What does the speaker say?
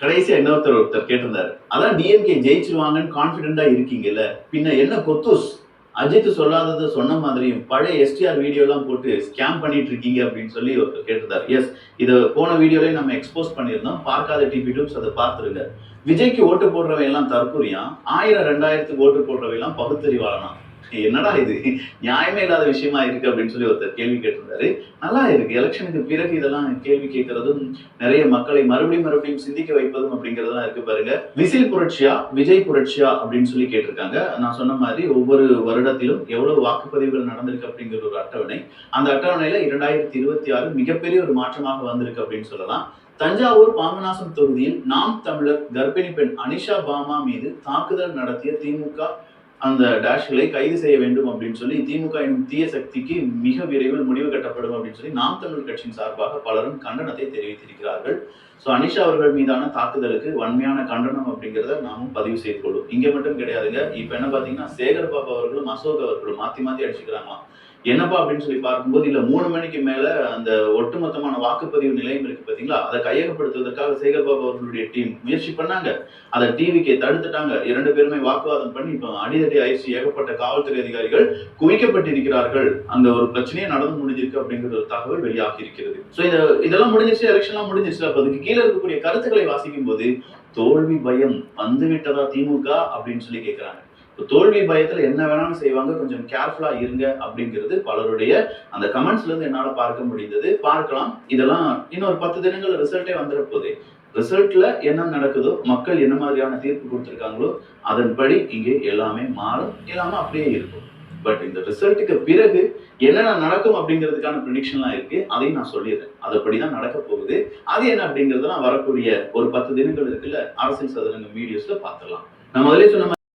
கடைசியா ஒருத்தர் கேட்டிருந்தாரு. அதான் டிஎம்கே ஜெயிச்சிருவாங்கன்னு கான்பிடென்டா இருக்கீங்கல்ல, பின்ன என்ன கொத்தூஸ்? அஜித் சொல்லாததை சொன்ன மாதிரியும் பழைய எஸ்டிஆர் வீடியோ எல்லாம் போட்டு ஸ்கேம் பண்ணிட்டு இருக்கீங்க அப்படின்னு சொல்லி ஒருத்தர் கேட்டிருந்தாரு. எஸ், இதை போன வீடியோலயே நம்ம எக்ஸ்போஸ் பண்ணியிருந்தோம். பார்க்காத டிபி டூப்ஸ் அதை பார்த்துருங்க. விஜய்க்கு ஓட்டு போடுறவன் எல்லாம் தற்கொலையா, 1000 2000க்கு ஓட்டு போடுறவன் எல்லாம் பகுத்தறிவாளனா? என்னடா இது நியாயமே இல்லாத விஷயமா இருக்கு அப்படின்னு சொல்லி ஒருத்தர் கேள்வி கேட்டிருந்தாரு. நல்லா இருக்கு. எலெக்ஷனுக்கு பிறகு இதெல்லாம் கேள்வி கேட்கறதும் நிறைய மக்களை மறுபடியும் சிந்திக்க வைப்பதும் அப்படிங்கறதெல்லாம் இருக்கு பாருங்க. விசில் புரட்சியா விஜய் புரட்சியா அப்படின்னு சொல்லி கேட்டிருக்காங்க. நான் சொன்ன மாதிரி ஒவ்வொரு வருடத்திலும் எவ்வளவு வாக்குப்பதிவுகள் நடந்திருக்கு அப்படிங்கிற ஒரு அட்டவணை. அந்த அட்டவணையில 2026 மிகப்பெரிய ஒரு மாற்றமாக வந்திருக்கு அப்படின்னு சொல்லலாம். தஞ்சாவூர் பாபநாசம் தொகுதியில் நாம் தமிழர் கர்ப்பிணி பெண் அனிஷா பாமா மீது தாக்குதல் நடத்திய திமுக அந்த டேஷ்களை கைது செய்ய வேண்டும் அப்படின்னு சொல்லி திமுக எனும் தீய சக்திக்கு மிக விரைவில் முடிவு கட்டப்படும் அப்படின்னு சொல்லி நாம் தமிழ் கட்சியின் சார்பாக பலரும் கண்டனத்தை தெரிவித்திருக்கிறார்கள். ஸோ அனிஷா அவர்கள் மீதான தாக்குதலுக்கு வன்மையான கண்டனம் அப்படிங்கிறத நாமும் பதிவு செய்து கொள்ளும். இங்க மட்டும் கிடையாதுங்க. இப்ப என்ன பாத்தீங்கன்னா சேகர் பாபு அவர்களும் அசோக் அவர்களும் மாத்தி அடிச்சுக்கிறாங்களாம். என்னப்பா அப்படின்னு சொல்லி பார்க்கும்போது இல்ல 3 மணிக்கு மேல அந்த ஒட்டுமொத்தமான வாக்குப்பதிவு நிலையம் இருக்கு பாத்தீங்களா, அதை கையகப்படுத்துவதற்காக சேகர் பாபு அவர்களுடைய டீம் முயற்சி பண்ணாங்க. அதை டிவிக்கு தடுத்துட்டாங்க. 2 பேருமே வாக்குவாதம் பண்ணி இப்போ அடிதடி ஆயிடுச்சு. ஏகப்பட்ட காவல்துறை அதிகாரிகள் குவிக்கப்பட்டிருக்கிறார்கள். அந்த ஒரு பிரச்சனையே நடந்து முடிஞ்சிருக்கு அப்படிங்கிற ஒரு தகவல் வெளியாகி இருக்கிறது. ஸோ இதெல்லாம் முடிஞ்சிருச்சு, எலெக்ஷன்லாம் முடிஞ்சிருச்சு. அப்ப அதுக்கு கீழே இருக்கக்கூடிய கருத்துக்களை வாசிக்கும் போது தோல்வி பயம் வந்துவிட்டதா திமுக அப்படின்னு சொல்லி கேட்கிறாங்க. தோல்வி பயத்துல என்ன வேணாலும் செய்வாங்க, கொஞ்சம் கேர்ஃபுல்லா இருங்க அப்படிங்கிறது பலருடைய அந்த கமெண்ட்ஸ்ல இருந்து என்னால பார்க்க முடிந்தது. பார்க்கலாம். இதெல்லாம் இன்னொரு 10 தினங்கள் ரிசல்ட்டே வந்துட போதே. ரிசல்ட்ல என்ன நடக்குதோ, மக்கள் என்ன மாதிரியான தீர்ப்பு கொடுத்திருக்காங்களோ அதன்படி இங்கே எல்லாமே மாறும், எல்லாமே அப்படியே இருக்கும். பட் இந்த ரிசல்ட்டுக்கு பிறகு என்னென்ன நடக்கும் அப்படிங்கிறதுக்கான ப்ரிடிக்ஷன்லாம் இருக்கு. அதையும் நான் சொல்லிடுறேன். அதுபடிதான் நடக்க போகுது. அது என்ன அப்படிங்கிறதெல்லாம் வரக்கூடிய ஒரு 10 தினங்கள் இருக்குல்ல, அரசியல் சதுரங்க வீடியோஸ்ல பார்த்துடலாம். நான் முதலே சொன்ன